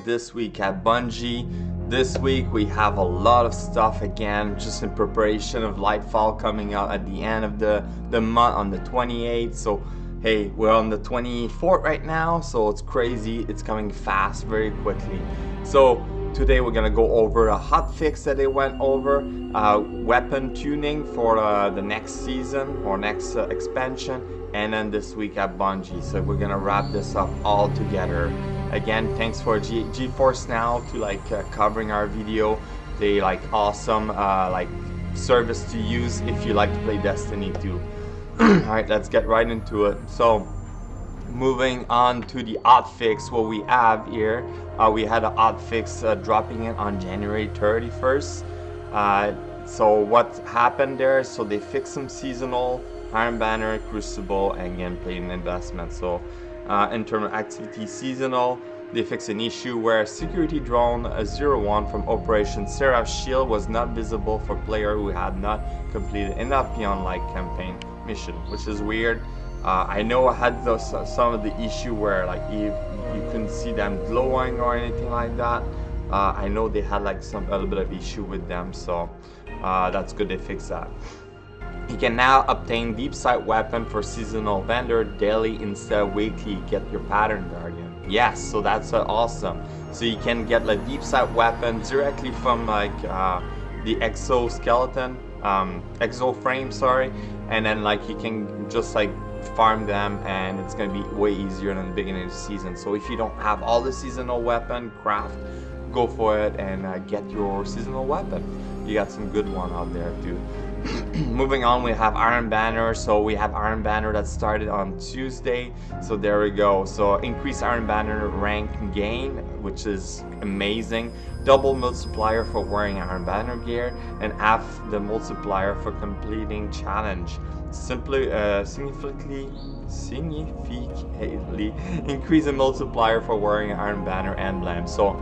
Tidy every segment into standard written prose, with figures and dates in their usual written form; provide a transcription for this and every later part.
this week at Bungie. This week we have a lot of stuff again, just in preparation of Lightfall coming out at the end of the month on the 28th. So hey, we're on the 24th right now, so it's crazy. It's coming fast, very quickly. So today we're gonna go over a hotfix that they went over, weapon tuning for the next season or next expansion, and then this week at Bungie. So we're gonna wrap this up all together. Again, thanks for GeForce Now to covering our video. They awesome service to use if you like to play Destiny 2. Alright, let's get right into it. So moving on to the hotfix, what we have here, we had a hotfix dropping in on January 31st. So what happened there? So they fixed some seasonal, Iron Banner, Crucible, and gameplay and investment. So in terms of activity seasonal, they fixed an issue where security drone 01 from Operation Seraph Shield was not visible for player who had not completed enough Beyond Light campaign mission, which is weird. I know I had some of the issue where you couldn't see them glowing or anything like that. I know they had a little bit of issue with them, so that's good they fixed that. You can now obtain deep sight weapon for seasonal vendor daily instead of weekly. Get your pattern guardian. Yes, so that's awesome. So you can get the deep sight weapon directly from the exoskeleton, exoframe, sorry, and then you can just farm them, and it's gonna be way easier than the beginning of the season. So if you don't have all the seasonal weapon craft, go for it and get your seasonal weapon. You got some good one out there too. Moving on, we have Iron Banner. So we have Iron Banner that started on Tuesday. So there we go. So increase Iron Banner rank gain, which is amazing. Double multiplier for wearing Iron Banner gear, and half the multiplier for completing challenge. Significantly increase the multiplier for wearing Iron Banner emblem. So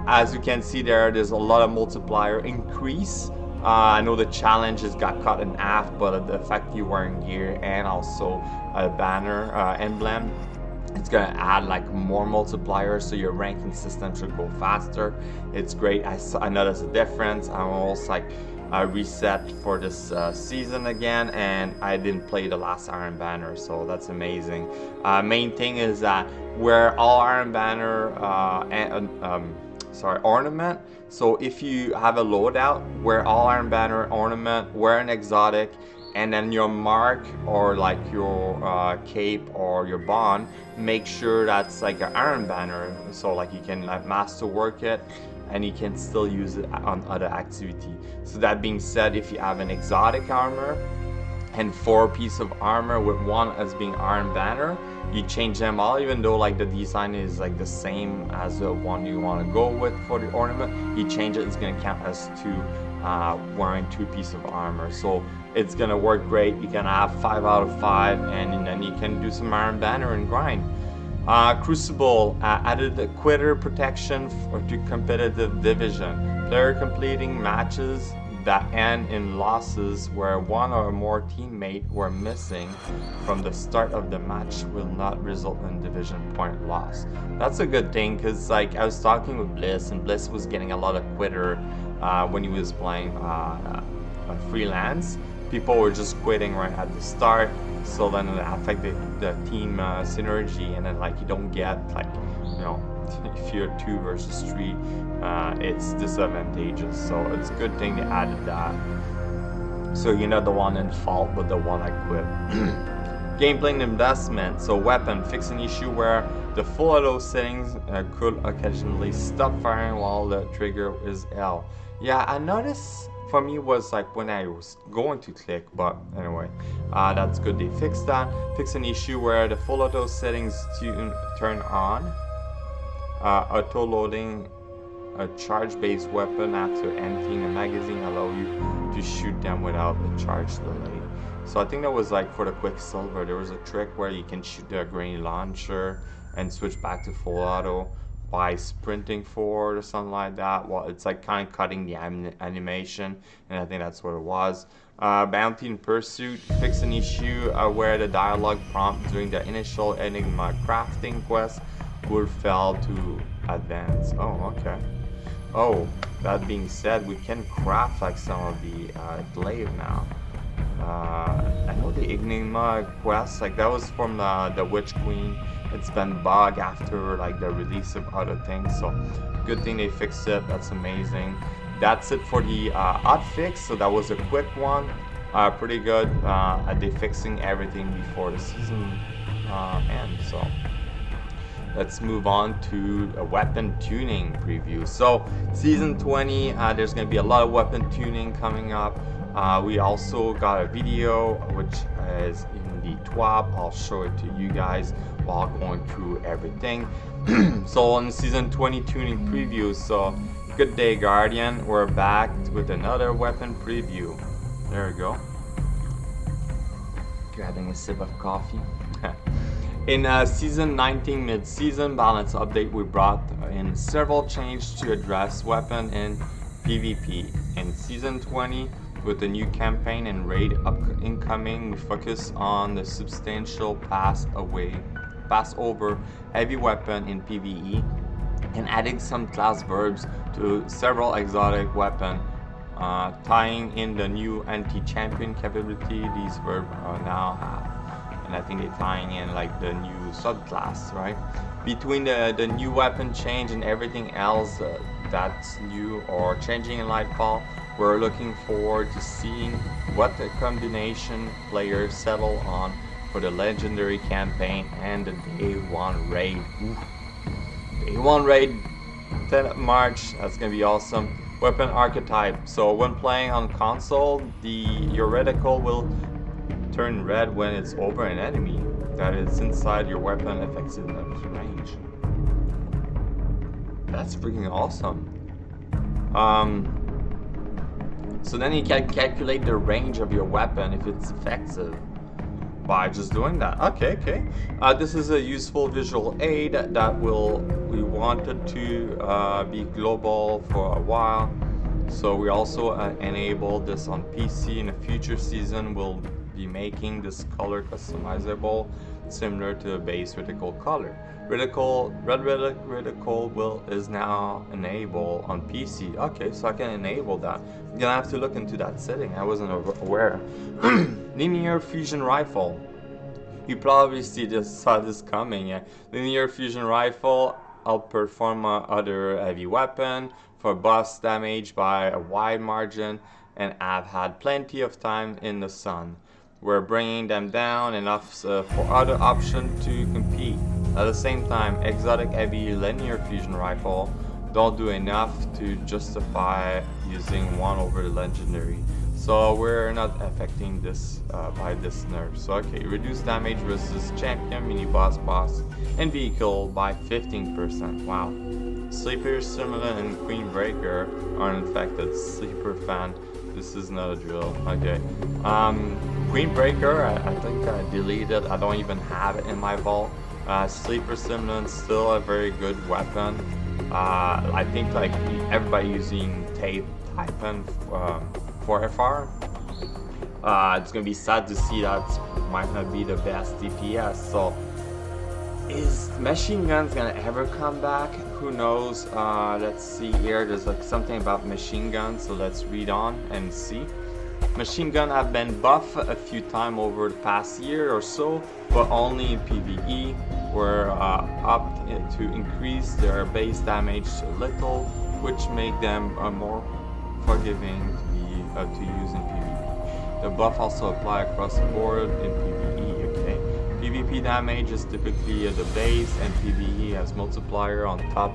as you can see there's a lot of multiplier increase. I know the challenges got cut in half, but the fact you're wearing gear and also a banner emblem, it's gonna add more multipliers, so your ranking system should go faster. It's great. I noticed a difference. I'm almost reset for this season again, and I didn't play the last Iron Banner, so that's amazing. Main thing is that wear all Iron Banner ornament. So if you have a loadout, wear all Iron Banner ornament, wear an exotic, and then your mark or your cape or your bond, make sure that's an Iron Banner, so you can master work it and you can still use it on other activity. So that being said, if you have an exotic armor and 4 pieces of armor with one as being Iron Banner, you change them all, even though the design is the same as the one you want to go with for the ornament. You change it, it's going to count as 2 wearing 2 pieces of armor. So it's going to work great. You can have 5 out of 5, and then you can do some Iron Banner and grind. Crucible added a quitter protection to competitive division. Player completing matches that end in losses where one or more teammates were missing from the start of the match will not result in division point loss. That's a good thing, because I was talking with Bliss, and Bliss was getting a lot of quitter when he was playing freelance. People were just quitting right at the start, so then it affected the team synergy, and then you don't get if you're 2 versus 3, it's disadvantageous. So it's a good thing they added that, so you're not the one in fault but the one that quit. Gameplay and investment. So weapon, fix an issue where the full auto settings could occasionally stop firing while the trigger is L. Yeah, I noticed for me was when I was going to click, but anyway, that's good they fixed that. Fix an issue where the full auto settings turn on. Auto loading a charge-based weapon after emptying the magazine allow you to shoot them without a charge delay. So I think that was for the Quicksilver, there was a trick where you can shoot the grenade launcher and switch back to full auto by sprinting forward or something like that. Well, it's kind of cutting the animation, and I think that's what it was. Bounty and Pursuit, fix an issue where the dialogue prompt during the initial Enigma crafting quest would fail to advanced. Oh, okay. Oh, that being said, we can craft like some of the glaive now. I know the Enigma quest, like that was from the Witch Queen. It's been bugged after like the release of other things, so good thing they fixed it. That's amazing. That's it for the hotfix. So that was a quick one. Pretty good at they fixing everything before the season ends. So let's move on to a weapon tuning preview. So season 20, there's going to be a lot of weapon tuning coming up. We also got a video which is in the TWAB. I'll show it to you guys while going through everything. So on season 20 tuning preview. So good day, Guardian. We're back with another weapon preview. There we go. Grabbing a sip of coffee. In season 19 mid-season balance update, we brought in several changes to address weapon and PvP. In season 20, with the new campaign and raid incoming, we focus on the substantial pass over heavy weapon in PvE and adding some class verbs to several exotic weapon, tying in the new anti-champion capability these verbs now have. And I think they're tying in like the new subclass, right? Between the new weapon change and everything else that's new or changing in Lightfall, we're looking forward to seeing what the combination players settle on for the legendary campaign and the day 1 raid. Ooh. Day 1 raid, 10th of March, that's gonna be awesome. Weapon archetype. So when playing on console, your reticle will turn red when it's over an enemy that is inside your weapon effectiveness range. That's freaking awesome. So then you can calculate the range of your weapon if it's effective by just doing that. Okay. This is a useful visual aid that we wanted to be global for a while. So we also enabled this on PC. In a future season, we'll be making this color customizable, similar to the base reticle color. Red reticle is now enabled on PC. Okay, so I can enable that. I'm gonna have to look into that setting. I wasn't aware. Linear fusion rifle. You probably saw this coming. Yeah. Linear fusion rifle outperform other heavy weapon for buffs damage by a wide margin, and have had plenty of time in the sun. We're bringing them down enough for other options to compete. At the same time, exotic heavy linear fusion rifle don't do enough to justify using one over the legendary. So we're not affecting this by this nerf. So okay, reduce damage versus champion, mini boss, and vehicle by 15%. Wow. Sleeper, Stimulant, and Queen Breaker are infected. Sleeper fan. This is not a drill. Okay. Queen Breaker, I think I deleted. I don't even have it in my vault. Sleeper Stimulant, still a very good weapon. I think like everybody using tape typing for FR. It's gonna be sad to see that might not be the best DPS. So is machine guns gonna ever come back? Who knows? Let's see here. There's like something about machine guns, so let's read on and see. Machine gun have been buffed a few times over the past year or so, but only in PvE. We're up to increase their base damage a little, which make them more forgiving to use in PvE. The buff also apply across the board in PvE. Okay, PvP damage is typically at the base, and PvE has multiplier on top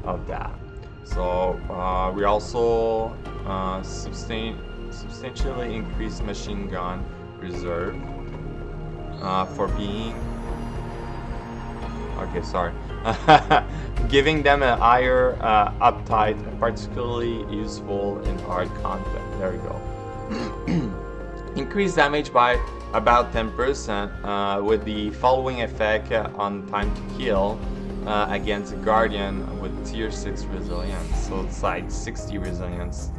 of that. So we also substantially increase machine gun reserve for being giving them a higher uptide, particularly useful in hard content. There we go. Increase damage by about 10% with the following effect on time to kill against a Guardian with tier 6 resilience. So it's like 60 resilience.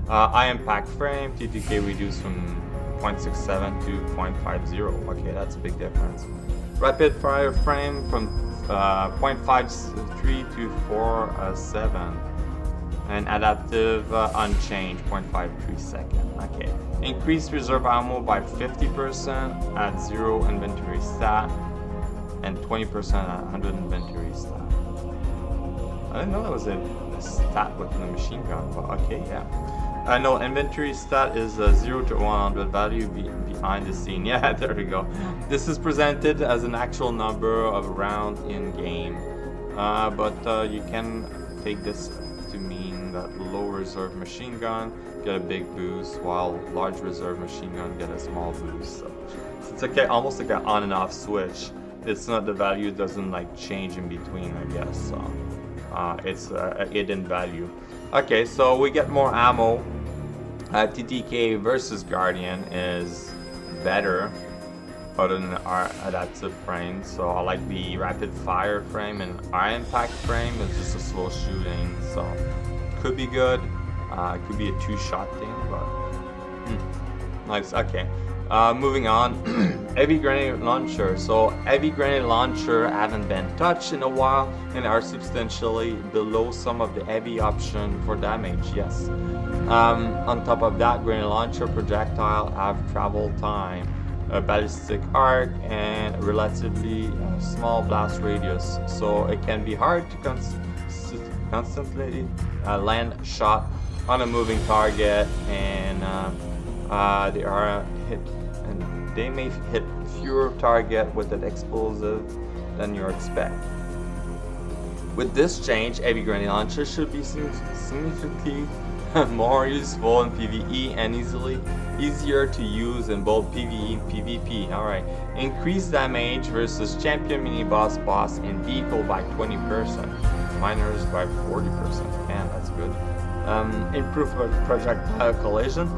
Eye impact frame, TTK reduced from 0.67 to 0.50. Okay, that's a big difference. Rapid fire frame from 0.53 to 4.7. And adaptive unchanged 0.53 second. Okay. Increase reserve ammo by 50% at 0 inventory stat and 20% at 100 inventory stat. I didn't know that was a stat within the machine gun, but okay, yeah. No, inventory stat is 0 to 100 value behind the scene. Yeah, there we go. This is presented as an actual number of round in game, but you can take this to mean that low reserve machine gun get a big boost while large reserve machine gun get a small boost. So it's okay, almost like an on and off switch. It's not, the value doesn't like change in between, I guess. So it's a hidden value. Okay, so we get more ammo. TTK versus Guardian is better other than our adaptive frame. So I like the rapid fire frame, and our impact frame is just a slow shooting. So could be good. It could be a two-shot thing, but nice. Okay. Moving on, heavy grenade launcher. So heavy grenade launcher haven't been touched in a while and are substantially below some of the heavy option for damage. Yes. On top of that, grenade launcher projectile have travel time, a ballistic arc, and relatively small blast radius. So it can be hard to constantly land shot on a moving target, and they are hit, and they may hit fewer target with that explosive than you expect. With this change, heavy grenade launcher should be significantly more useful in PvE and easier to use in both PvE and PvP. Alright, increase damage versus champion mini boss and vehicle by 20%, miners by 40%. Man, that's good. Improve projectile collision.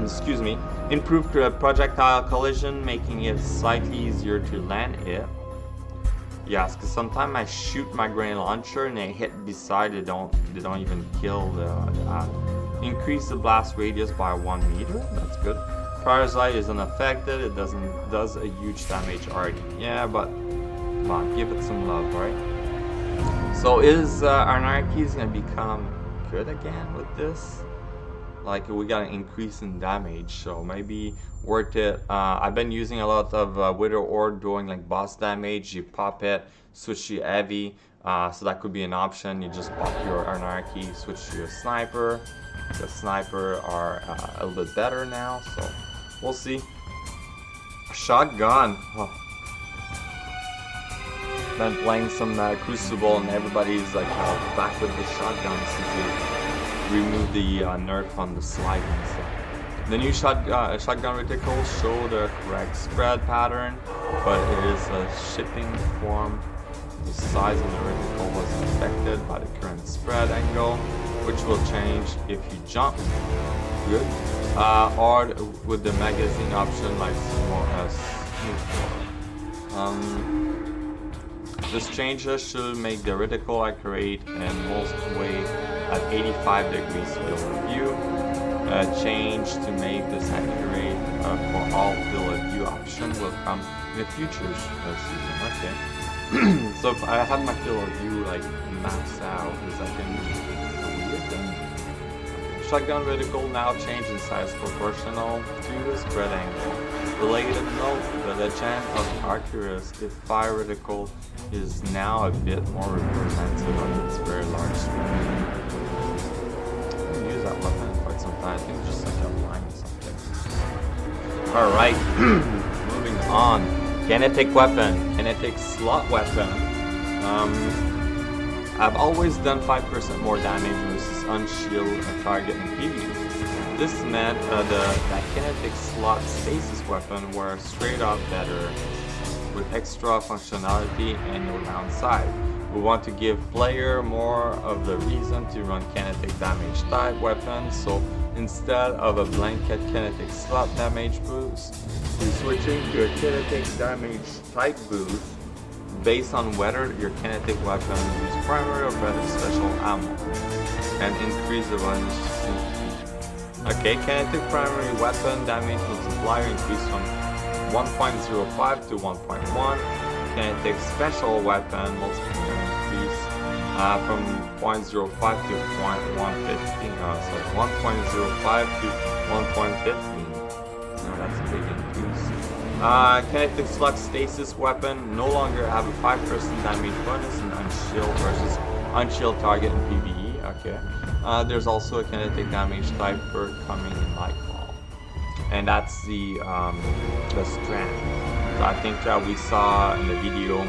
Excuse me. Improve projectile collision, making it slightly easier to land it. Yes, because sometimes I shoot my grenade launcher and they hit beside. They don't even kill the. Increase the blast radius by 1 meter. That's good. Parasite is unaffected. It does a huge damage already. Yeah, but come on, give it some love, right? So is Anarchy gonna become good again with this? Like, we got an increase in damage, so maybe worth it. I've been using a lot of Wither Orb doing like boss damage. You pop it, switch to heavy, so that could be an option. You just pop your Anarchy, switch to your sniper. The sniper are a little bit better now, so we'll see. Shotgun. Oh. Been playing some Crucible, and everybody's like back with the shotgun since they removed the nerf on the sliding. So the new shotgun reticles show the correct spread pattern, but it is a shipping form. The size of the reticle was affected by the current spread angle, which will change if you jump. Good. Or with the magazine option, like more smooth. This changes should make the reticle accurate in most ways at 85 degrees field of view. Change to make this accurate for all field of view option will come in the future season. Okay. So if I have my field of view like maxed out, is that going to be weird then? Okay. Shotgun reticle now change in size proportional to the spread angle. Related note, the legend of Arcturus, the fire reticle, is now a bit more representative of its very large spread. I haven't used that weapon in quite some time. I think it's just like a line or something. Alright, moving on. Kinetic weapon, kinetic slot weapon. I've always done 5% more damage versus unshield a target in PvE. This meant that kinetic slot stasis weapon were straight up better with extra functionality and no downside. We want to give player more of the reason to run kinetic damage type weapons, so instead of a blanket kinetic slot damage boost, we're switching to a kinetic damage type boost based on whether your kinetic weapon uses primary or better special ammo and increase the range. Okay, kinetic primary weapon damage multiplier increased from 1.05 to 1.1, kinetic special weapon, multiplier increase from 0.05 to 1.15. Sorry, 1.05 to 1.15. That's a big increase. Kinetic Flux Stasis weapon no longer have a 5% damage bonus in unshield versus unshield target in PvE. Okay. There's also a kinetic damage type perk coming in Lightfall, and that's the strand. So I think we saw in the video.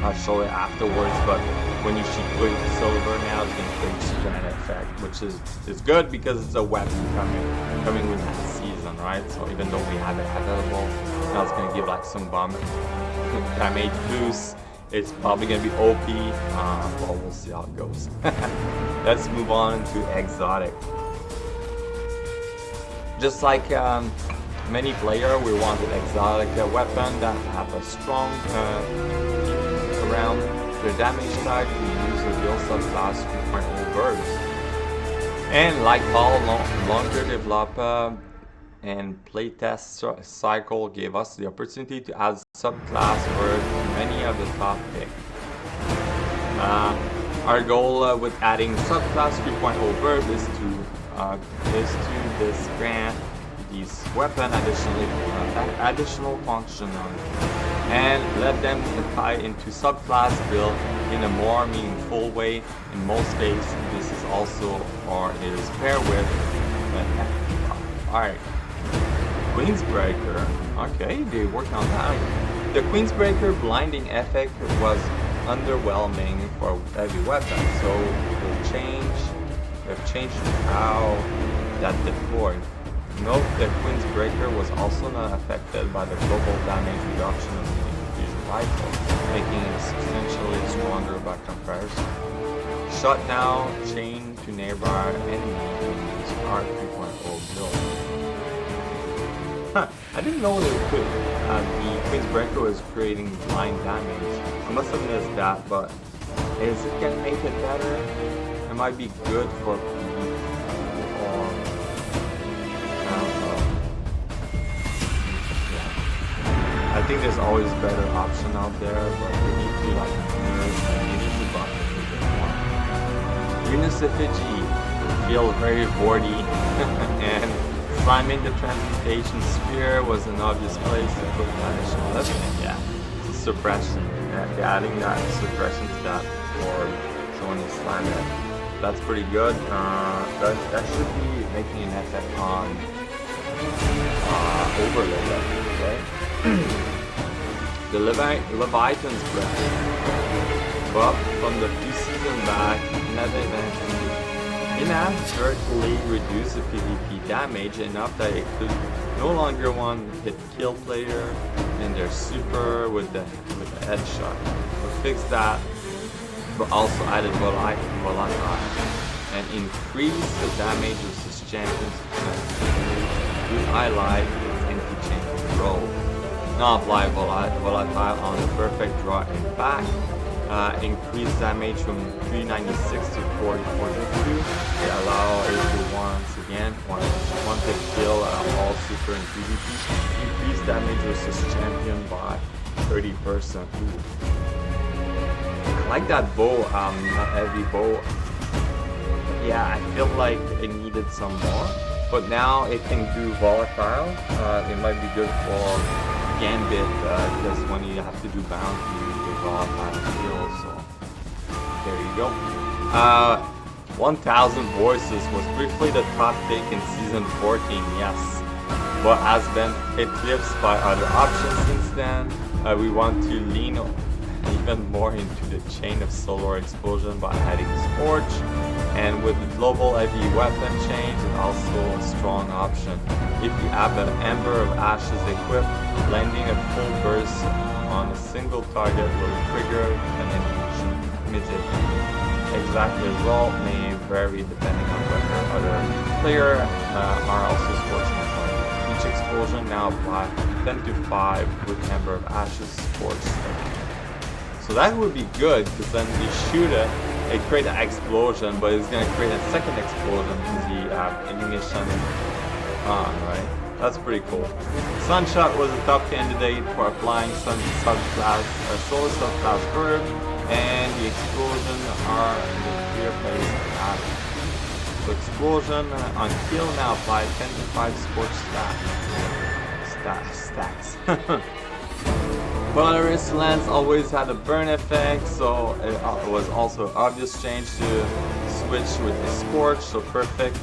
I'll show it afterwards, but when you shoot with silver now, it's going to create strand effect, which is good because it's a weapon coming with that season, right? So even though we have it available, now it's going to give like some bomb damage boost. It's probably going to be OP, but we'll see how it goes. Let's move on to exotic. Just like many players, we wanted exotic weapon that have a strong around the damage tag. We use a build subclass 3.0 burst. And like all longer developer and playtest cycle gave us the opportunity to add subclass for many of the top picks. Our goal with adding subclass 3.0 verb is to this grant these weapon additional function and let them tie into subclass build in a more meaningful way. In most cases, this is also or it is paired with alright. Queensbreaker. Okay, they worked on that. The Queensbreaker blinding effect was underwhelming for heavy weapons, so they've changed how that deployed. Note that Queensbreaker was also not affected by the global damage reduction of the fusion rifle, making it substantially stronger by comparison. Shutdown chain to nearby enemies in this R3.0 build. I didn't know they could. The Queensbreaker was creating blind damage. I must have missed that, but is it gonna make it better? It might be good for I think there's always a better option out there, but we need to like buff it a bit more. Unisifigi feel very boardy, and slamming the transmutation sphere was an obvious place to put additional living. Yeah, it's a suppression. Yeah, adding that suppression to that board, so when you slam it, that's pretty good. That should be making an effect on overload, okay? The Leviathan's breath. But from the few seasons back, another event inadvertently reduced the PvP damage enough that it could no longer one hit kill player in their super with the headshot. We fixed that, but also added volatile and increased the damage of this champion's we highlight its anti-champion role. Now apply volatile on the perfect draw and back. Increase damage from 396 to 442. They allow everyone once again one to kill all super and PvP. Increase damage versus champion by 30%. Ooh. I like that bow, not heavy bow. Yeah, I feel like it needed some more, but now it can do volatile. It might be good for Gambit, because when you have to do bounty, you do volatile heal, so there you go. 1000 Voices was briefly the top pick in Season 14, yes, but has been eclipsed by other options since then. We want to lean even more into the chain of solar explosion by adding Scorch, and with the global heavy weapon change, it's also a strong option. If you have an Ember of Ashes equipped, landing a full burst on a single target will trigger an animation immediately. Exact result may vary depending on whether other players are also scorching the target. Each explosion now apply 10 to 5 with Ember of Ashes Scorch. So that would be good, because then you shoot it create an explosion, but it's gonna create a second explosion because you have ammunition on, right? That's pretty cool. Sunshot was a top candidate for applying some solar subclass verb, and the explosion are the clear place added. So explosion on kill now apply 10 to 5 scorch stacks. Polaris lens always had a burn effect, so it was also an obvious change to switch with the scorch, so perfect.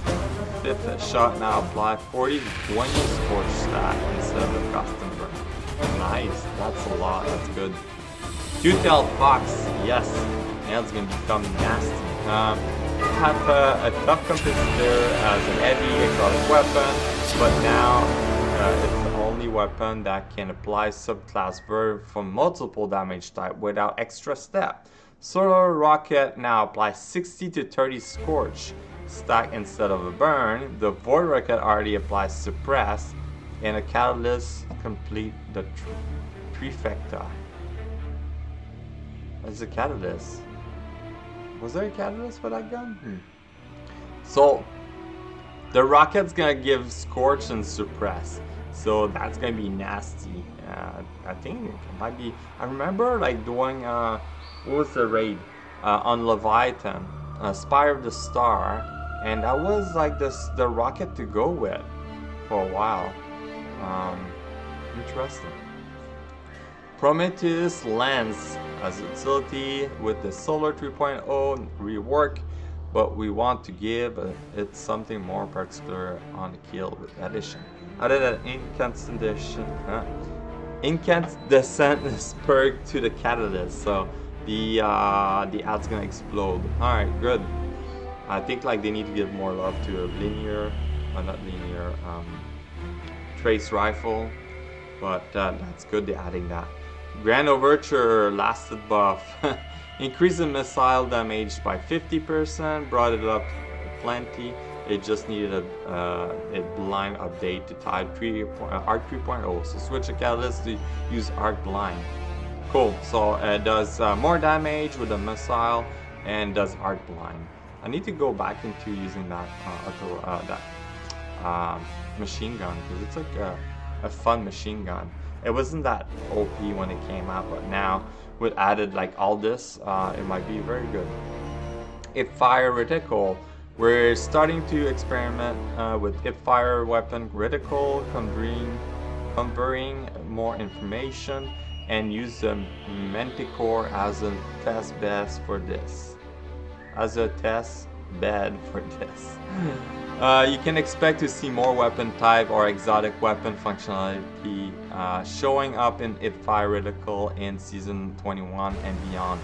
Fifth shot now apply 40 to 20 scorch stack instead of the custom burn. Nice, that's a lot, that's good. Two-tailed fox, yes, now it's gonna become nasty. Have a tough competitor as an heavy exotic weapon, but now it's the only weapon that can apply subclass verb for multiple damage type without extra step. Solar rocket now applies 60 to 30 scorch stack instead of a burn. The void rocket already applies suppress, and a catalyst complete the trifecta. What's a catalyst? Was there a catalyst for that gun? So the rocket's gonna give scorch and suppress, so that's gonna be nasty. I think it might be. I remember like doing what was the raid on Leviathan, Spire of the Star, and that was like the rocket to go with for a while. Interesting. Prometheus lens as utility with the Solar 3.0 rework, but we want to give it something more particular on the kill with addition. Added an incandescent perk to the catalyst, so the ad's gonna explode. All right, good. I think like they need to give more love to a linear, not linear, trace rifle, but that's good. They're adding that. Grand Overture lasted buff. Increased the missile damage by 50%, brought it up plenty. It just needed a blind update to Tide Arc 3.0. So switch the catalyst to use Arc Blind. Cool, so it does more damage with a missile and does Arc Blind. I need to go back into using that machine gun, because it's like a fun machine gun. It wasn't that OP when it came out, but now with added like all this, it might be very good. Hipfire reticle. We're starting to experiment with hipfire weapon reticle, converting more information, and use the Manticore as a test bed for this. You can expect to see more weapon type or exotic weapon functionality showing up in hipfire reticle in season 21 and beyond.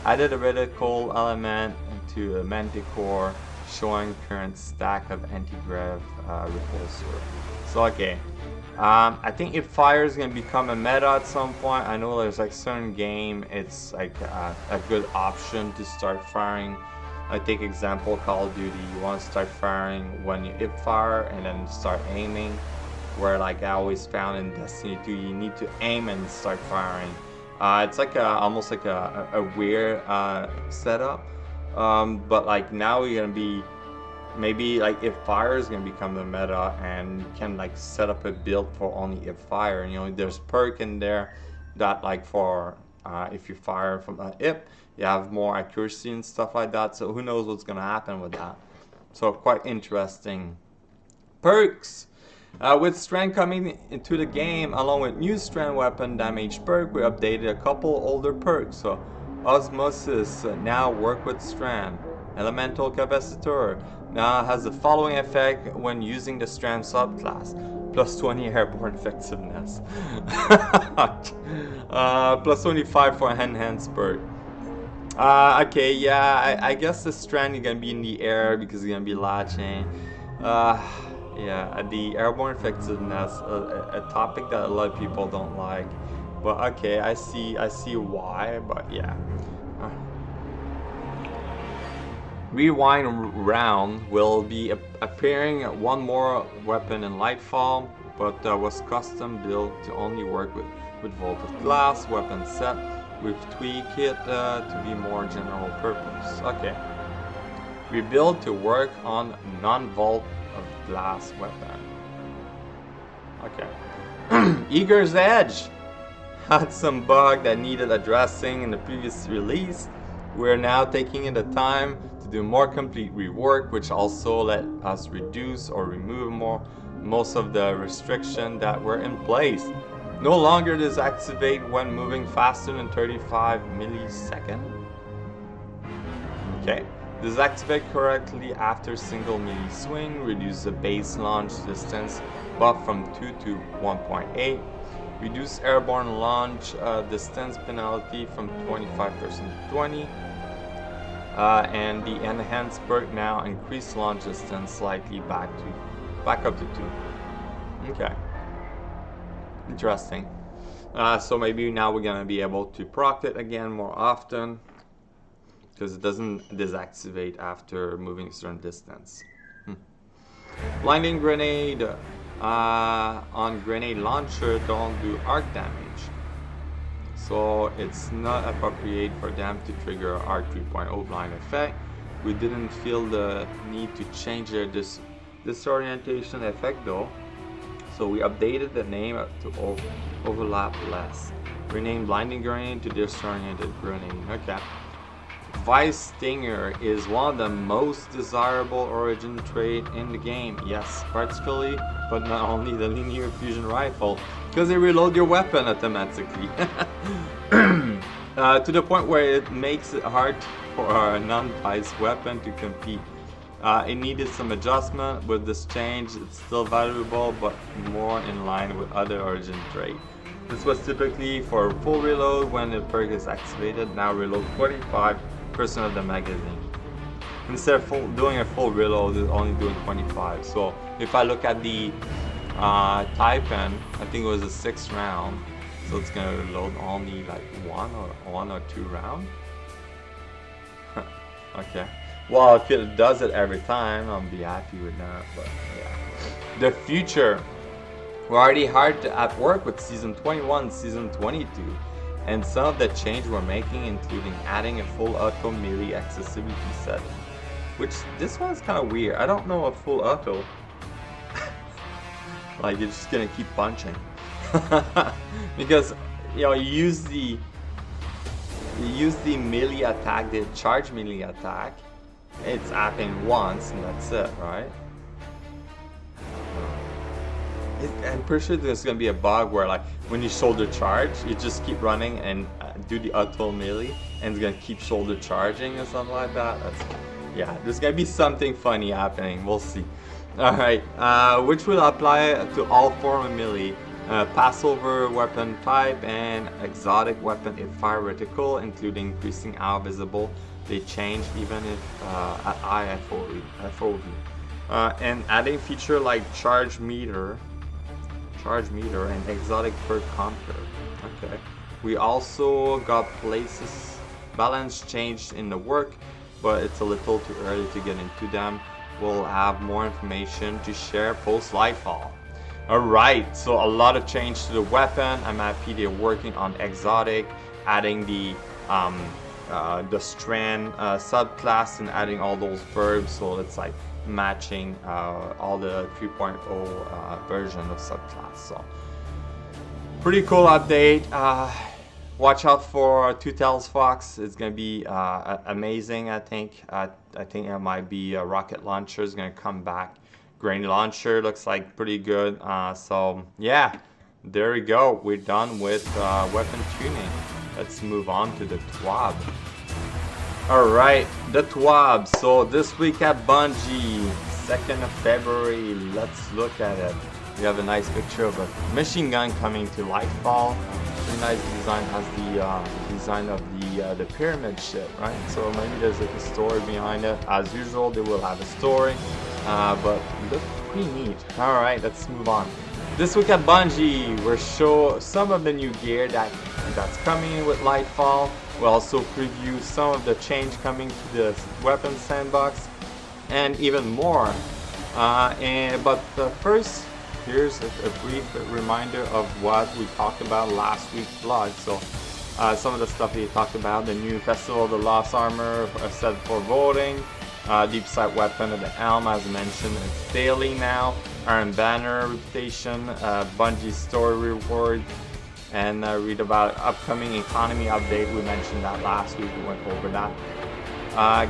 Added a reticle element to a Manticore, showing current stack of anti-grav repulsor. So okay, I think hipfire is gonna become a meta at some point. I know there's like certain game, it's like a good option to start firing. I take example Call of Duty, you want to start firing when you hipfire and then start aiming, where like I always found in Destiny 2 you need to aim and start firing. It's like almost like a weird setup, but like now you're gonna be, maybe like hipfire is gonna become the meta, and you can like set up a build for only hipfire. You know, there's perk in there that like for if you fire from a hip, you have more accuracy and stuff like that, so who knows what's gonna happen with that. So quite interesting. Perks. With strand coming into the game, along with new strand weapon damage perk, we updated a couple older perks. So Osmosis now work with strand. Elemental Capacitor now has the following effect when using the strand subclass. Plus 20 airborne effectiveness. Plus 25 for enhanced perk. Okay, yeah, I guess the strand is gonna be in the air because it's gonna be latching. Yeah, the airborne effectiveness, a topic that a lot of people don't like. But okay, I see why, but yeah. Rewind round will be appearing one more weapon in Lightfall, but was custom built to only work with Vaulted Glass weapon set. We've tweaked it to be more general purpose. Okay. Rebuild to work on non-Vault of Glass weapon. Okay. Eager's Edge had some bug that needed addressing in the previous release. We're now taking the time to do more complete rework, which also let us reduce or remove most of the restriction that were in place. No longer disactivate when moving faster than 35 milliseconds. Okay. Disactivate correctly after single milli swing. Reduce the base launch distance buff from 2 to 1.8. Reduce airborne launch distance penalty from 25% to 20. And the enhanced perk now increase launch distance slightly back up to 2. Okay. Interesting. So maybe now we're gonna be able to proc it again more often, because it doesn't disactivate after moving a certain distance. Blinding grenade on grenade launcher don't do arc damage, so it's not appropriate for them to trigger arc 3.0 blind effect. We didn't feel the need to change their disorientation effect though, so we updated the name to overlap less. Rename blinding grenade to disoriented grenade. Okay. Vice Stinger is one of the most desirable origin trait in the game. Yes, particularly, but not only the linear fusion rifle, because they reload your weapon automatically. To the point where it makes it hard for a non-vice weapon to compete. It needed some adjustment. With this change, it's still valuable, but more in line with other origin traits. This was typically for full reload when the perk is activated. Now reload 45% of the magazine. Instead of doing a full reload, it's only doing 25. So if I look at the Taipan, I think it was a 6th round, so it's gonna reload only like one or two round. Okay. Well, if it does it every time, I'll be happy with that. But yeah, the future. We're already hard at work with Season 21, Season 22, and some of the change we're making, including adding a full auto melee accessibility setting. Which, this one's kind of weird. I don't know a full auto. Like, you're just gonna keep punching. Because, you know, you use the melee attack, the charge melee attack. It's happening once, and that's it, right? I'm pretty sure there's gonna be a bug where, like, when you shoulder charge, you just keep running and do the auto melee, and it's gonna keep shoulder charging or something like that. Yeah, there's gonna be something funny happening. We'll see. All right, which will apply to all form of melee, passover weapon type and exotic weapon if fire reticle, including increasing our visible. They change even if at high FOV. And adding feature like charge meter and exotic perk counter. Okay. We also got places balance changed in the work, but it's a little too early to get into them. We'll have more information to share post Lightfall. Alright, so a lot of change to the weapon. I'm happy they're working on exotic, adding the strand subclass and adding all those verbs, so it's like matching all the 3.0 version of subclass. So pretty cool update. Watch out for Two Tails Fox. It's gonna be amazing. I think it might be a rocket launcher is gonna come back. Grain launcher looks like pretty good. So yeah, there we go. We're done with weapon tuning. Let's move on to the TWAB. Alright, the TWAB. So this week at Bungie, 2nd of February, let's look at it. We have a nice picture of a machine gun coming to Lightfall. Pretty nice design, has the design of the pyramid shit, right? So maybe there's like a story behind it. As usual, they will have a story, but it looks pretty neat. Alright, let's move on. This week at Bungie, we'll show some of the new gear that's coming with Lightfall. We'll also preview some of the change coming to the weapon sandbox and even more. But first, here's a brief reminder of what we talked about last week's vlog. So some of the stuff we talked about, the new Festival of the Lost Armor set for voting, Deep sight weapon of the helm, as mentioned, it's daily now. Iron Banner reputation, Bungie story reward, and read about upcoming economy update. We mentioned that last week, we went over that.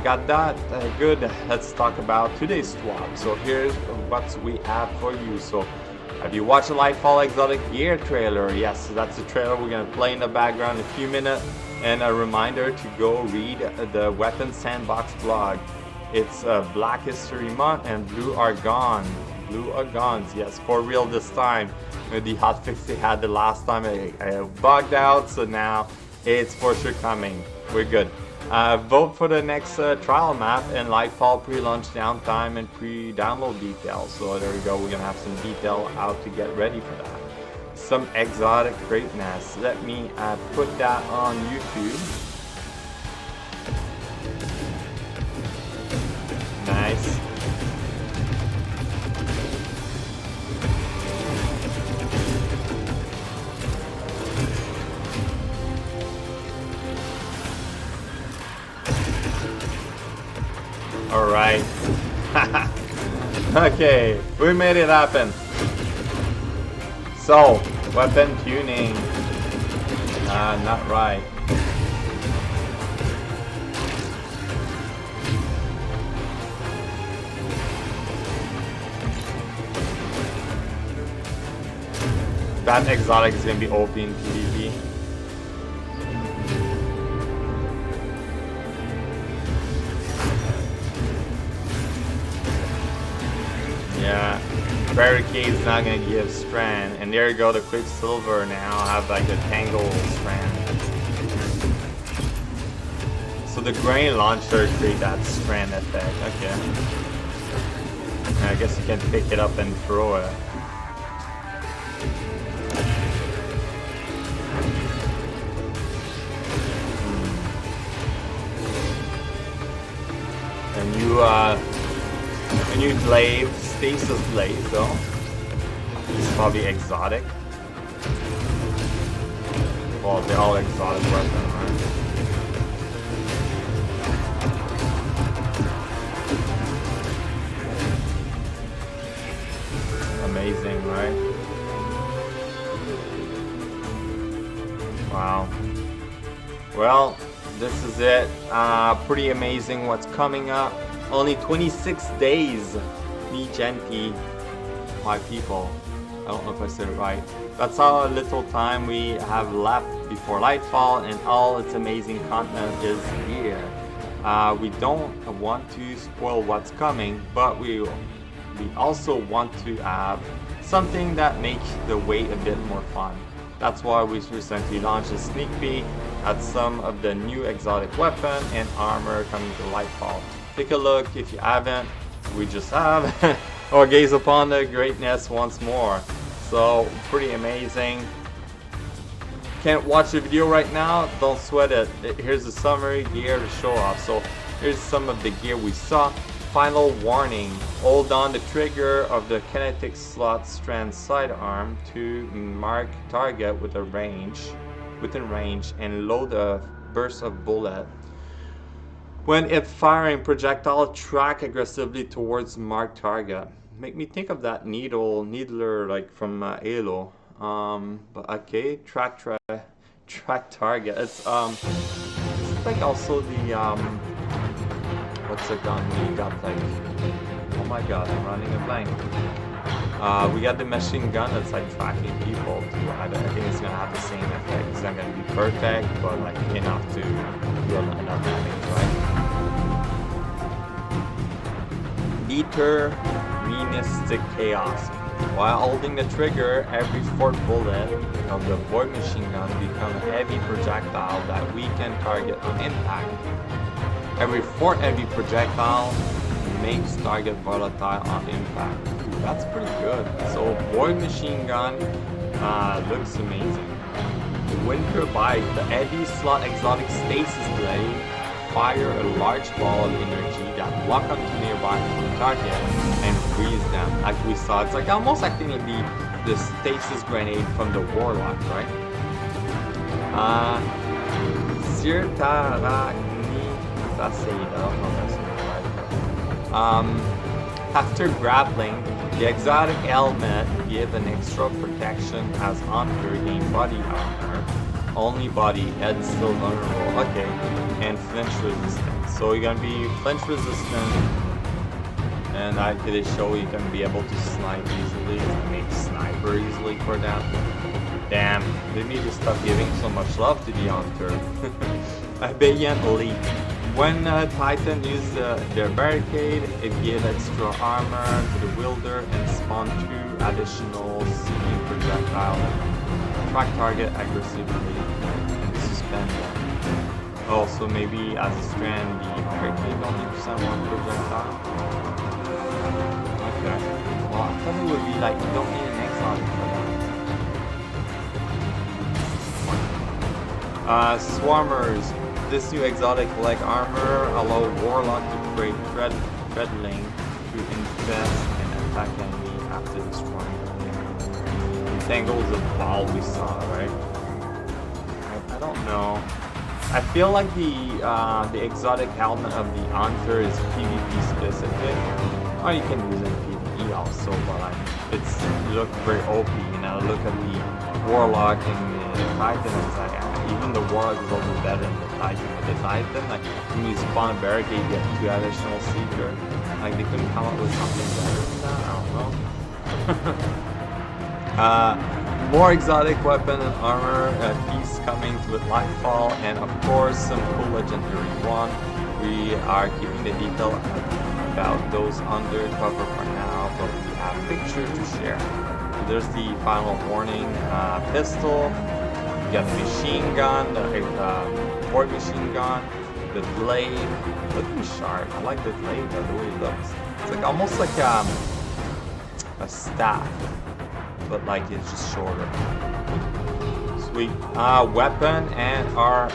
Got that, good. Let's talk about today's TWAB. So here's what we have for you. So have you watched the Lightfall Exotic Gear trailer? Yes, that's the trailer we're gonna play in the background in a few minutes. And a reminder to go read the Weapons Sandbox blog. It's Black History Month and Blue are gone. Blue are gone, yes, for real this time. The hotfix they had the last time, I bugged out, so now it's for sure coming. We're good. Vote for the next trial map and Lightfall pre-launch downtime and pre-download details. So there we go, we're gonna have some detail out to get ready for that. Some exotic greatness. Let me put that on YouTube. Nice. All right. Okay, we made it happen. So, weapon tuning. Not right. That exotic is gonna be OP in PvP. Yeah, barricade's not gonna give strand, and there you go. The Quicksilver now have like a tangle strand. So the grain launcher create that strand effect. Okay, I guess you can pick it up and throw it. And you glaive. Stasis blade though. It's probably exotic. Well, they're all exotic weapons, right? Amazing, right? Wow. Well, this is it. Pretty amazing what's coming up. Only 26 days. Genti, my people. I don't know if I said it right. That's how little time we have left before Lightfall, and all its amazing content is here. We don't want to spoil what's coming, but we also want to have something that makes the wait a bit more fun. That's why we recently launched a sneak peek at some of the new exotic weapon and armor coming to Lightfall. Take a look if you haven't. We just have, or gaze upon the greatness once more. So pretty amazing. Can't watch the video right now, don't sweat it. Here's the summary gear to show off. So here's some of the gear we saw. Final warning, hold on the trigger of the kinetic slot strand sidearm to mark target within range and load a burst of bullet. When it firing, projectile track aggressively towards marked target. Make me think of that needler like from Halo. But okay, track target. It's like also the what's the gun we got like? Oh my god, I'm running a blank. We got the machine gun that's like tracking people too. I think it's gonna have the same effect. It's not gonna be perfect, but like enough to do enough damage, right? Deterministic chaos. While holding the trigger, every fourth bullet of the void machine gun becomes a heavy projectile that weaken target on impact. Every fourth heavy projectile makes target volatile on impact. That's pretty good. So void machine gun looks amazing. Winter bite, the heavy slot exotic stasis blade fire a large ball of energy that lock onto nearby target and freeze them. Like we saw, it's like almost acting like the stasis grenade from the Warlock, right? Sirtarani Tasei, I don't know if that's right. After grappling, the exotic helmet give an extra protection as Hunter gain body armor. Only body, head still vulnerable. Okay, and flinch resistant. So you're gonna be flinch resistant, and did it show you can be able to snipe easily, make sniper easily for them. Damn, they need to stop giving so much love to the Hunter. Obediently. When Titan use their barricade, it gives extra armor to the wielder and spawn 2 additional seeking projectile. Track target aggressively and suspend them. Also, maybe as a strand, the barricade only send 1 projectile. Okay. Well, I thought it would be like you don't need an exotic for that. Swarmers. This new exotic leg armor allows Warlock to create threadling to infest and attack enemy after destroying them. Entangles the ball we saw, right? I don't know. I feel like the exotic helmet of the Hunter is PvP specific. Or you can use it in PvE also, but it's look very OP. You know, look at the Warlock and the Titan. It's like, even the Warlock is also better than the Titan. But the Titan, like when you spawn a barricade, you get 2 additional seeker. Like they couldn't come up with something better than that. I don't know. More exotic weapon and armor piece coming with Lightfall, and of course some cool legendary one. We are keeping the detail about those under cover for now, but we have pictures to share. So there's the final warning pistol. You got the machine gun, the port machine gun, the blade. Looking sharp. I like the blade, the way it looks. It's like almost like a staff, but like it's just shorter. Sweet. Weapon and our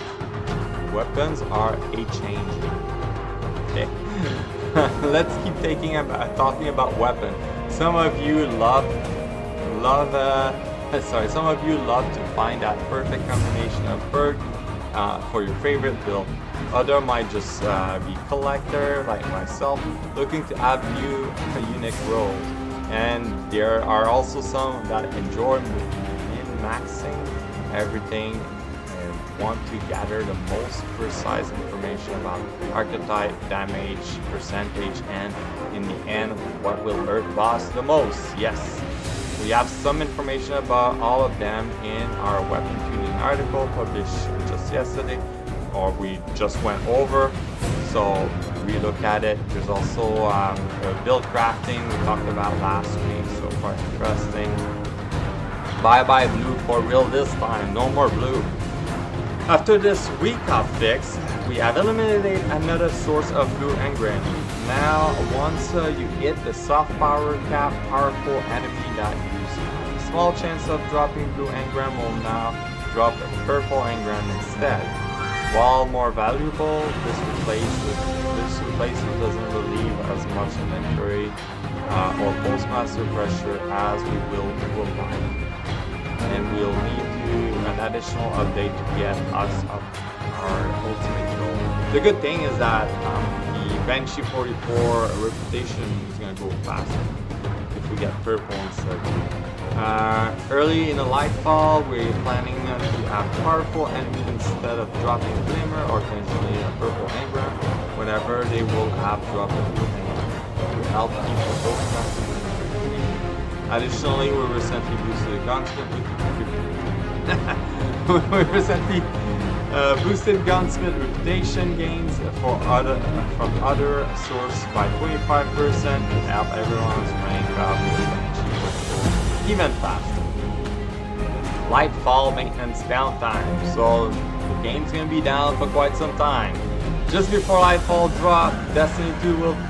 weapons are a-changing. Okay. Let's keep talking about weapon. Some of you love to find that perfect combination of perk for your favorite build. Other might just be collector like myself, looking to add new unique roles. And there are also some that enjoy min-maxing everything and want to gather the most precise information about archetype, damage, percentage, and in the end, what will hurt boss the most. Yes, we have some information about all of them in our weapon tuning article published just yesterday, or we just went over. So we look at it. There's also build crafting we talked about last week, so quite interesting. Bye bye blue for real this time, no more blue. After this week Hotfix, we have eliminated another source of blue engram. Now once you hit the soft power cap, powerful enemy that use a small chance of dropping blue engram will now drop a purple engram instead. While more valuable, this replacer doesn't relieve as much inventory or postmaster pressure as we will like. And we'll need an additional update to get us up our ultimate goal. The good thing is that the Banshee 44 reputation is going to go faster if we get purple instead. Early in the Lightfall, we're planning to have powerful enemies instead of dropping Glimmer or potentially a purple engram. Whenever they will have dropped a blue engram to help keep the postmaster. Additionally, we recently boosted the gunsmith boosted gunsmith reputation gains from other sources by 25% to help everyone's rank up even faster. Lightfall maintenance downtime, so the game's gonna be down for quite some time. Just before Lightfall drop, Destiny 2 will be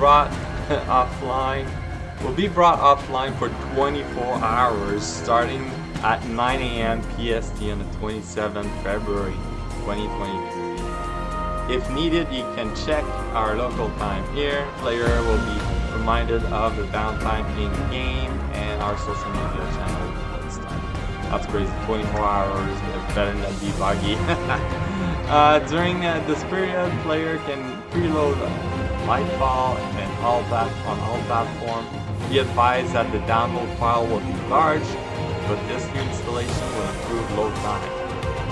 brought offline for 24 hours starting at 9 AM PST on the 27th February 2023. If needed, you can check our local time here. Player will be reminded of the downtime in game and our social media channel this time. That's crazy, 24 hours, better than debuggy. During this period, player can preload Lightfall and on all platforms. Be advised that the download file will be large, but this new installation will improve load time.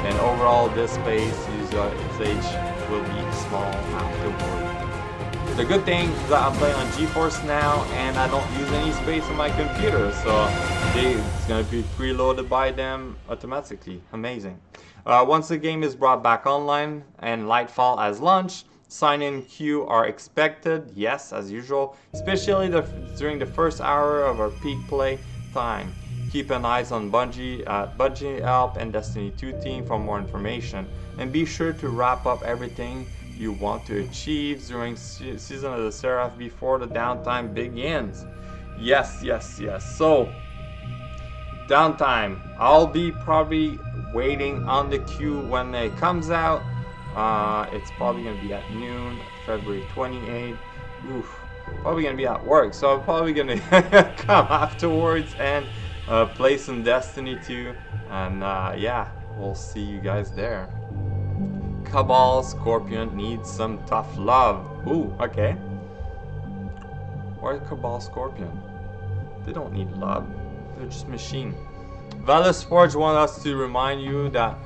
And overall disk space usage will be small afterward. The good thing is that I'm playing on GeForce now and I don't use any space on my computer, so it's going to be preloaded by them automatically. Amazing. Once the game is brought back online and Lightfall has launched, sign-in queue are expected, yes, as usual, especially during the first hour of our peak play time. Keep an eye on Bungie Help and Destiny 2 team for more information, and be sure to wrap up everything you want to achieve during Season of the Seraph before the downtime begins. Yes. So, downtime. I'll be probably waiting on the queue when it comes out. It's probably gonna be at noon, February 28th. Oof, probably gonna be at work, so I'm probably gonna come afterwards and play some Destiny 2, and yeah, we'll see you guys there. Cabal Scorpion needs some tough love. Ooh, okay. Where's Cabal Scorpion? They don't need love. They're just machine. Valus Forge want us to remind you that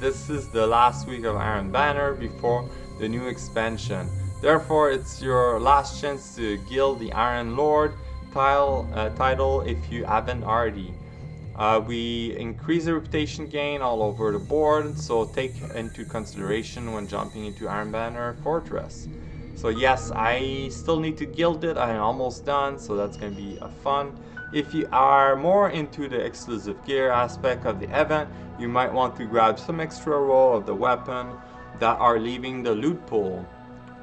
this is the last week of Iron Banner before the new expansion. Therefore, it's your last chance to gild the Iron Lord title if you haven't already. We increase the reputation gain all over the board, so take into consideration when jumping into Iron Banner Fortress. So yes, I still need to gild it. I'm almost done, so that's going to be fun. If you are more into the exclusive gear aspect of the event, you might want to grab some extra roll of the weapon that are leaving the loot pool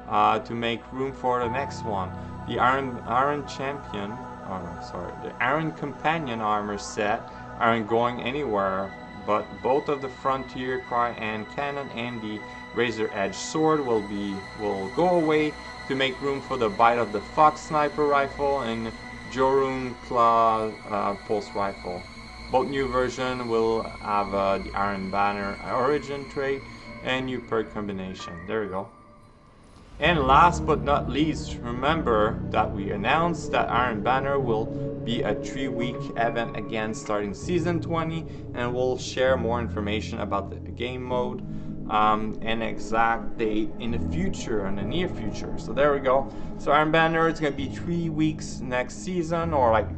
to make room for the next one. The Iron Champion, the Iron Companion armor set aren't going anywhere, but both of the Frontier Cry and Cannon and the Razor Edge Sword will go away to make room for the Bite of the Fox Sniper Rifle and Jorun Claw Pulse Rifle. Both new versions will have the Iron Banner Origin trait and new perk combination. There we go. And last but not least, remember that we announced that Iron Banner will be a 3-week event again starting Season 20, and we'll share more information about the game mode and exact date in the future, in the near future. So there we go. So Iron Banner is going to be 3 weeks next season, or like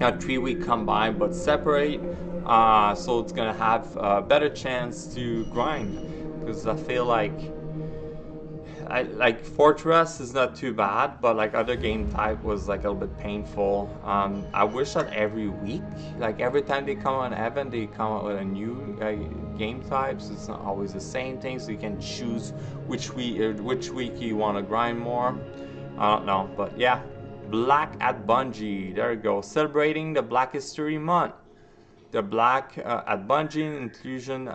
not 3 week combined but separate. So it's going to have a better chance to grind, because I feel like Fortress is not too bad, but like other game type was like a little bit painful. I wish that every week, like every time they come on an event, they come out with a new game type, so it's not always the same thing, so you can choose which week you want to grind more. I don't know, but yeah. Black at Bungie, there you go, celebrating the Black History Month. The Black at Bungie Inclusion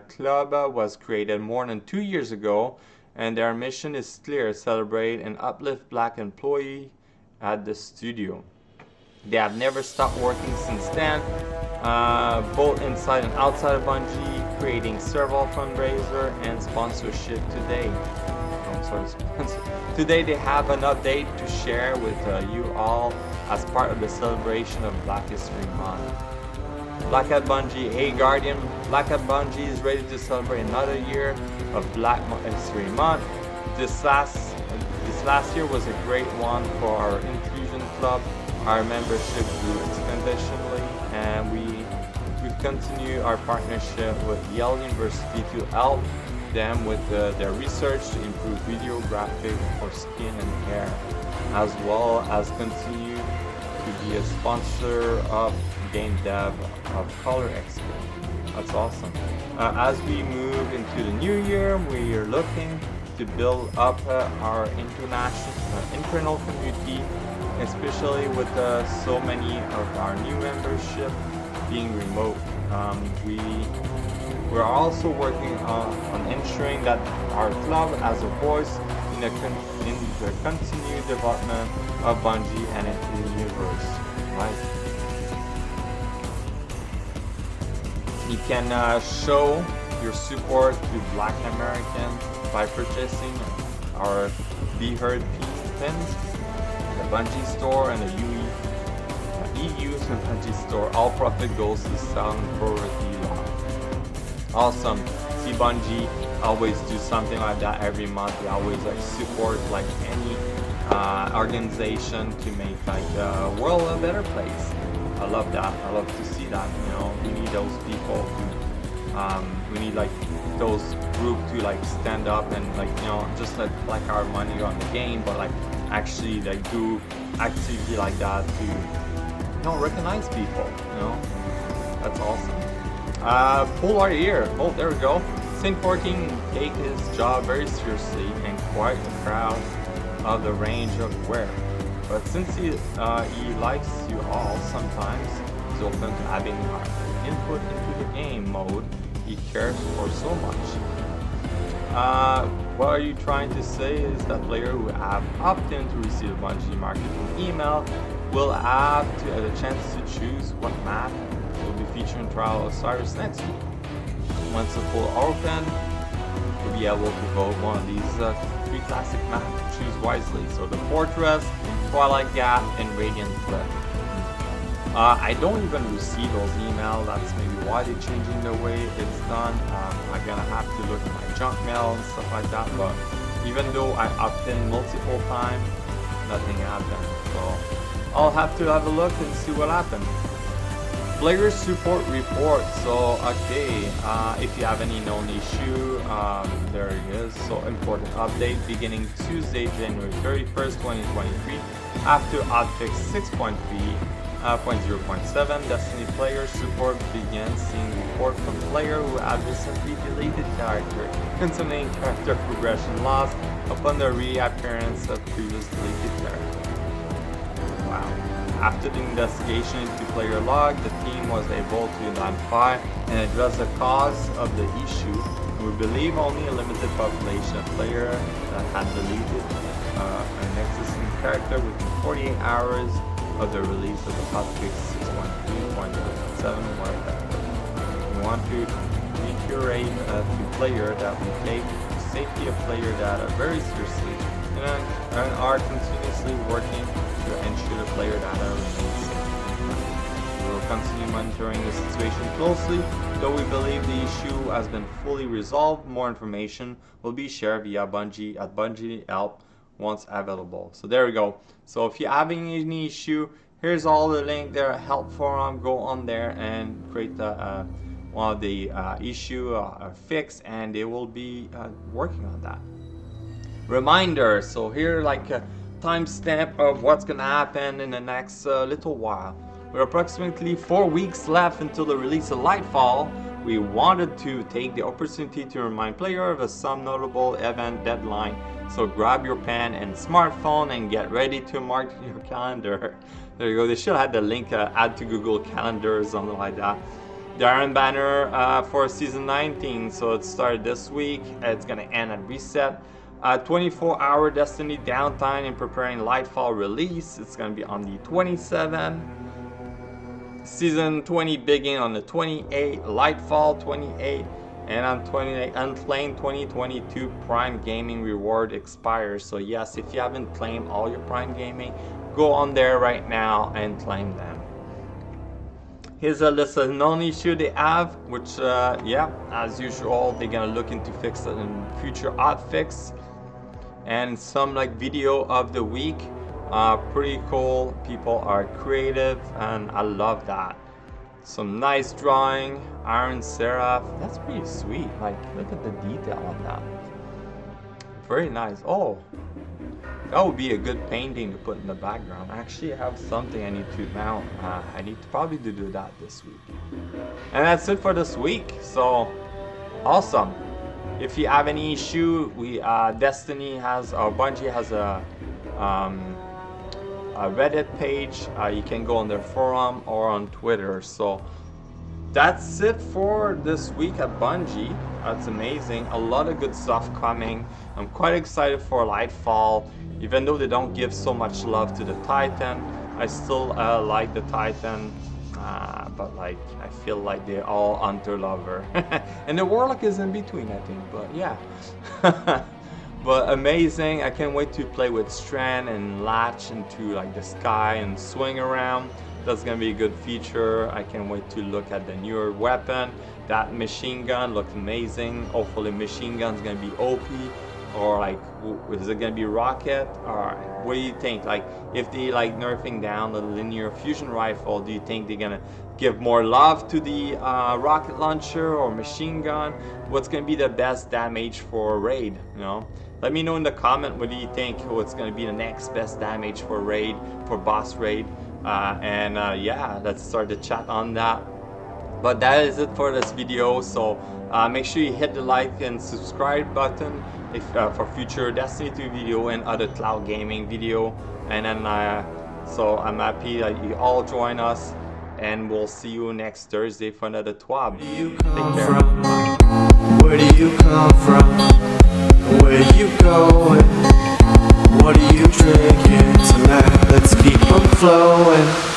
Club was created more than 2 years ago, and their mission is clear: celebrate and uplift Black employees at the studio. They have never stopped working since then, both inside and outside of Bungie, creating several fundraiser and sponsorship today. Today they have an update to share with you all as part of the celebration of Black History Month. Black at Bungie, hey Guardian, Black at Bungie is ready to celebrate another year of Black History Month. This last year was a great one for our inclusion club. Our membership grew exponentially, and we've continued our partnership with Yale University to help them with their research to improve video graphic for skin and hair, as well as continue to be a sponsor of Game Dev of Color Expo. That's awesome. As we move into the new year, we are looking to build up our internal community, especially with so many of our new membership being remote. We're also working on ensuring that our club has a voice in the continued development of Bungie and its universe. Right? You can show your support to Black Americans by purchasing our Be Heard pins, the Bungie store and the EU and Bungie store. All profit goes to Sound for the awesome. See, Bungie always do something like that every month. They always like support like any organization to make like the world a better place. I love that. I love to see that. You know, we need those people to, we need like those group to like stand up and like, you know, just like our money on the game, but like actually like do activity like that to, you know, recognize people. You know, that's awesome. Polar here. Oh, there we go. Saint 14 take his job very seriously and quite proud of the range of wear. But since he likes you all, sometimes he's open to having input into the game mode he cares for so much. What are you trying to say is that players who have opted in to receive a Bungie marketing email will have the chance to choose what map will be featured in Trial of Osiris next week. Once the poll open, you'll be able to vote one of these 3 classic maps to choose wisely. So the Fortress, Twilight Gap, and Radiant Flip. I don't even receive those emails. That's maybe why they're changing the way it's done. I'm gonna have to look at my junk mail and stuff like that. But even though I opt in multiple times, nothing happened. So I'll have to have a look and see what happened. Player support report. So okay, if you have any known issue, there it is. So important update beginning Tuesday, January 31st, 2023. After Hotfix 6.3.0.7, Destiny player support begins seeing report from player who have recently deleted character concerning character progression loss upon the reappearance of previous deleted character. Wow. After the investigation into player log, the team was able to identify and address the cause of the issue. And we believe only a limited population of players that had deleted an existing character within 48 hours of the release of the Hotfix 6.3.7 were affected. We want to reiterate to player that we take the safety of player data very seriously and are continuously working to ensure the player data remains safe. We will continue monitoring the situation closely, though we believe the issue has been fully resolved. More information will be shared via Bungie at Bungie Help once available. So there we go. So if you're having any issue, here's all the link there, help forum. Go on there and create the one of the issue fix, and they will be working on that. Reminder, so here like a timestamp of what's gonna happen in the next little while. With approximately 4 weeks left until the release of Lightfall, we wanted to take the opportunity to remind players of some notable event deadline. So grab your pen and smartphone and get ready to mark your calendar. There you go. They should have the link add to Google Calendar or something like that. The Iron Banner for Season 19, so it started this week. It's gonna end at reset. 24-hour Destiny downtime in preparing Lightfall release. It's gonna be on the 27th. Season 20 begin on the 28th. Lightfall 28th. And on 28th, unclaimed 2022 Prime Gaming reward expires. So yes, if you haven't claimed all your Prime Gaming, go on there right now and claim them. Here's a list of known issues they have, which yeah, as usual, they're gonna look into fix it in future hotfix. And some like video of the week. Pretty cool. People are creative and I love that. Some nice drawing. Iron Seraph. That's pretty sweet. Like, look at the detail on that. Very nice. Oh, that would be a good painting to put in the background. Actually, I have something I need to mount. I need to probably do that this week. And that's it for this week. So awesome. If you have any issue, Destiny has, or Bungie has a Reddit page. You can go on their forum or on Twitter. So that's it for this week at Bungie. That's amazing. A lot of good stuff coming. I'm quite excited for Lightfall. Even though they don't give so much love to the Titan, I still like the Titan. But like, I feel like they're all Hunter lover. And the Warlock is in between, I think. But yeah. But amazing. I can't wait to play with Strand and latch into like the sky and swing around. That's gonna be a good feature. I can't wait to look at the newer weapon. That machine gun looks amazing. Hopefully machine gun's gonna be OP, or like is it gonna be rocket? Or what do you think? Like if they like nerfing down the linear fusion rifle, do you think they're gonna give more love to the rocket launcher or machine gun? What's gonna be the best damage for raid? You know, let me know in the comment. What do you think? What's gonna be the next best damage for raid, for boss raid? Yeah, let's start the chat on that. But that is it for this video. So make sure you hit the like and subscribe button if for future Destiny 2 video and other cloud gaming video. And then so I'm happy that you all join us, and we'll see you next Thursday for another TWAB. Take care. Where do you come from? Where are you going? What are you drinking tonight? Let's keep on flowing.